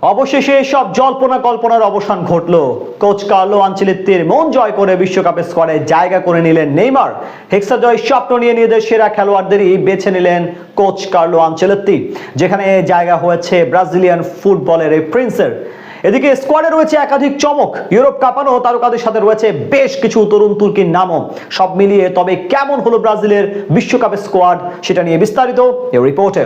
অবশেষে সব জল্পনা কল্পনার অবসান ঘটলো। কোচ কার্লো আনচেলত্তির মন জয় করে বিশ্বকাপের স্কোয়াডে জায়গা করে নিলেন নেইমার। হেক্সা জয় স্বপ্ন নিয়ে নিজেদের সেরা খেলোয়াড়দেরই বেছে নিলেন কোচ কার্লো আনচেলত্তি, যেখানে জায়গা হয়েছে ব্রাজিলিয়ান ফুটবলের এই প্রিন্সের। এদিকে স্কোয়াডে রয়েছে একাধিক চমক, ইউরোপ কাঁপানো তারকাদের সাথে রয়েছে বেশ কিছু তরুণ তুর্কির নামও। সব মিলিয়ে তবে কেমন হলো ব্রাজিলের বিশ্বকাপের স্কোয়াড, সেটা নিয়ে বিস্তারিত এই রিপোর্টে।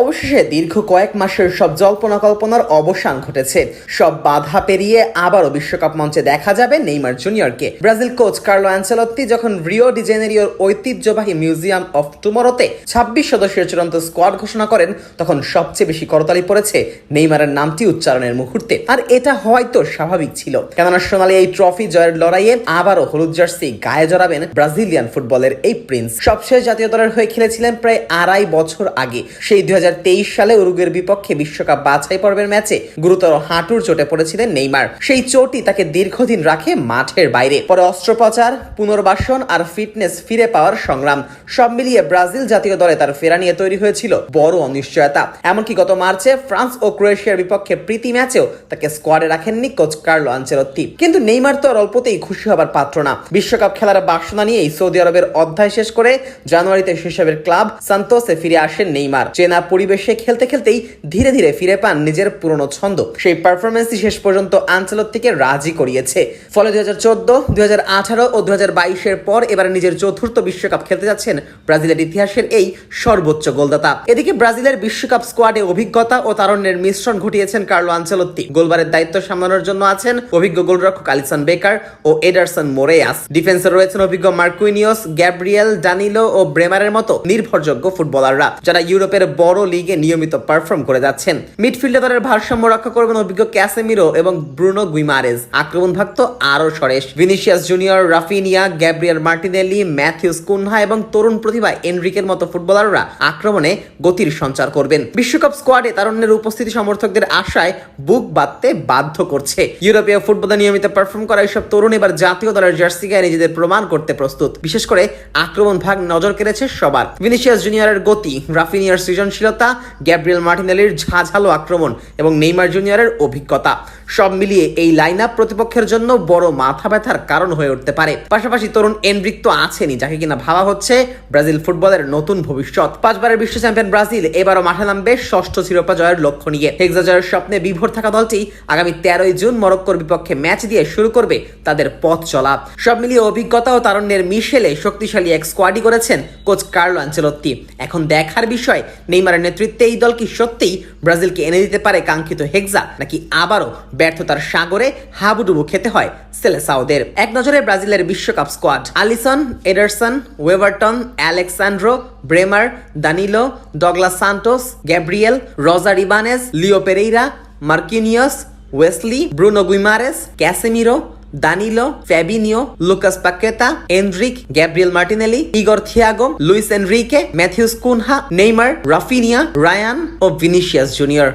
অবশেষে দীর্ঘ কয়েক মাসের সব জল্পনা কল্পনার অবসান ঘটেছে। সব বাধা পেরিয়ে আবারও বিশ্বকাপ মঞ্চে দেখা যাবে নেইমার জুনিয়রকে। ব্রাজিল কোচ কার্লো আনচেলত্তি যখন রিও ডি জেনেরিওর ঐতিহ্যবাহী মিউজিয়াম অফ টুমোরোতে 26 সদস্যের চূড়ান্ত স্কোয়াড ঘোষণা করেন, তখন সবচেয়ে বেশি করতালি পড়েছে নেইমারের নামটি উচ্চারণের মুহূর্তে। আর এটা হয়তো স্বাভাবিক ছিল, কেননা সোনালী এই ট্রফি জয়ের লড়াইয়ে আবারও হলুদ জার্সি গায়ে জড়াবেন ব্রাজিলিয়ান ফুটবলের এই প্রিন্স। সবশেষ জাতীয় দলের হয়ে খেলেছিলেন প্রায় 2.5 বছর আগে। সেই 2023 সালে উরুগুয়ের বিপক্ষে বিশ্বকাপ বাছাই পর্বের ম্যাচে গুরুতর হাঁটুর চোটে পড়েছিলেন নেইমার। সেই চোটই তাকে দীর্ঘদিন রাখে মাঠের বাইরে। পরে অস্ত্রোপচার, পুনর্বাসন আর ফিটনেস ফিরে পাওয়ার সংগ্রাম, সব মিলিয়ে ব্রাজিল জাতীয় দলে তার ফেরা নিয়ে তৈরি হয়েছিল বড় অনিশ্চয়তা। এমনকি গত মার্চে ফ্রান্স ও ক্রোয়েশিয়ার বিপক্ষে প্রীতি ম্যাচেও তাকে স্কোয়াডে রাখেননি কোচ কার্লো আনচেলত্তি। কিন্তু নেইমার তো আর অল্পতেই খুশি হবার পাত্র না। বিশ্বকাপ খেলার বাসনা নিয়েই সৌদি আরবের অধ্যায় শেষ করে জানুয়ারিতে শৈশবের ক্লাব সান্তোসে ফিরে আসেন নেইমার। চেনা পরিবেশে খেলতে খেলতেই ধীরে ধীরে ফিরে পান নিজের পুরনো ছন্দ। সেই পারফরমেন্সই শেষ পর্যন্ত আনচেলত্তিকে রাজি করিয়েছে। ফলে 2014, 2018 ও 2022 পর এবার নিজের চতুর্থ বিশ্বকাপ খেলতে যাচ্ছেন ব্রাজিলের ইতিহাসের এই সর্বোচ্চ গোলদাতা। এদিকে ব্রাজিলের বিশ্বকাপ স্কোয়াডে অভিজ্ঞতা ও তারুণ্যের মিশ্রণ ঘটিয়েছেন কার্লো আনচেলত্তি। গোলবারের দায়িত্ব সামলানোর জন্য আছেন অভিজ্ঞ গোলরক্ষক আলিসন বেকার ও এডারসন মোরেয়াস। ডিফেন্সে রয়েছেন অভিজ্ঞ মার্কুইনিয়স, গ্যাব্রিয়েল, ডানিলো ও ব্রেমারের মতো নির্ভরযোগ্য ফুটবলাররা, যারা ইউরোপের বড় লিগে নিয়মিত পারফর্ম করে যাচ্ছেন। মিডফিল্ডে দলের ভারসাম্য রক্ষা করবেন অভিজ্ঞ ক্যাসেমিরো এবং ব্রুনো গুইমারেজ। আক্রমণ ভাগ তো আরো সরেশ। Vinicius Junior, Raphinha, Gabriel Martinelli, Matheus Cunha এবং তরুণ প্রতিভা এনরিকের মতো ফুটবলাররা আক্রমণে গতির সঞ্চার করবেন। বিশ্বকাপ স্কোয়াডে তারুণ্যের উপস্থিতি সমর্থকদের আশায় বুক বাঁধতে বাধ্য করছে। ইউরোপীয় ফুটবলে নিয়মিত পারফর্ম করা এইসব তরুণ এবার জাতীয় দলের জার্সি গায়ে নিজেদের প্রমাণ করতে প্রস্তুত। বিশেষ করে আক্রমণ ভাগ নজর কেড়েছে সবার। ভিনিসিয়াস জুনিয়রের গতি, রাফিনিয়ার সৃজনশীলতা, গ্যাব্রিয়েল মার্টিনেলির ঝাঁঝালো আক্রমণ এবং নেইমার জুনিয়রের অভিজ্ঞতা, সব মিলিয়ে এই লাইন আপ প্রতিপক্ষের জন্য বড় মাথা ব্যথার কারণ হয়ে উঠতে পারে। পাশাপাশি তরুণ এনরিক তো আছেনই, যাকে কিনা ভাবা হচ্ছে ব্রাজিল ফুটবলের নতুন ভবিষ্যৎ। 5 বারের বিশ্ব চ্যাম্পিয়ন ব্রাজিল এবারও মাঠে নামবে ষষ্ঠ শিরোপা জয়ের লক্ষ্য নিয়ে। হেক্সা জয়ের স্বপ্নে বিভোর থাকা দলটি আগামী 13 জুন মরক্কোর বিপক্ষে ম্যাচ দিয়ে শুরু করবে তাদের পথ চলা। সব মিলিয়ে অভিজ্ঞতা ও তারুণ্যের মিশেলে শক্তিশালী এক স্কোয়াডই করেছেন কোচ কার্লো আনচেলত্তি। এখন দেখার বিষয়, নেইমারের নেতৃত্বে এই দল কি সত্যিই ব্রাজিলকে এনে দিতে পারে কাঙ্ক্ষিত হেক্সা, নাকি আবারও ব্যর্থতার সাগরে হাবুডুবু খেতে হয় সেলেসাওদের। এক নজরে ব্রাজিলের বিশ্বকাপ squad: Alisson, Ederson, Weverton, Alexsandro, Bremer, Danilo, Douglas Santos, Gabriel, Roger Ibanez, Leo Pereira, Marquinhos, Wesley, Bruno Guimaraes, Casemiro, Danilo, Fabinho, Lucas Paqueta, Endrick, Gabriel Martinelli, Igor Thiago, Luiz Henrique, Matheus Cunha, Neymar, Raphinha, Rayan ও Vinicius junior.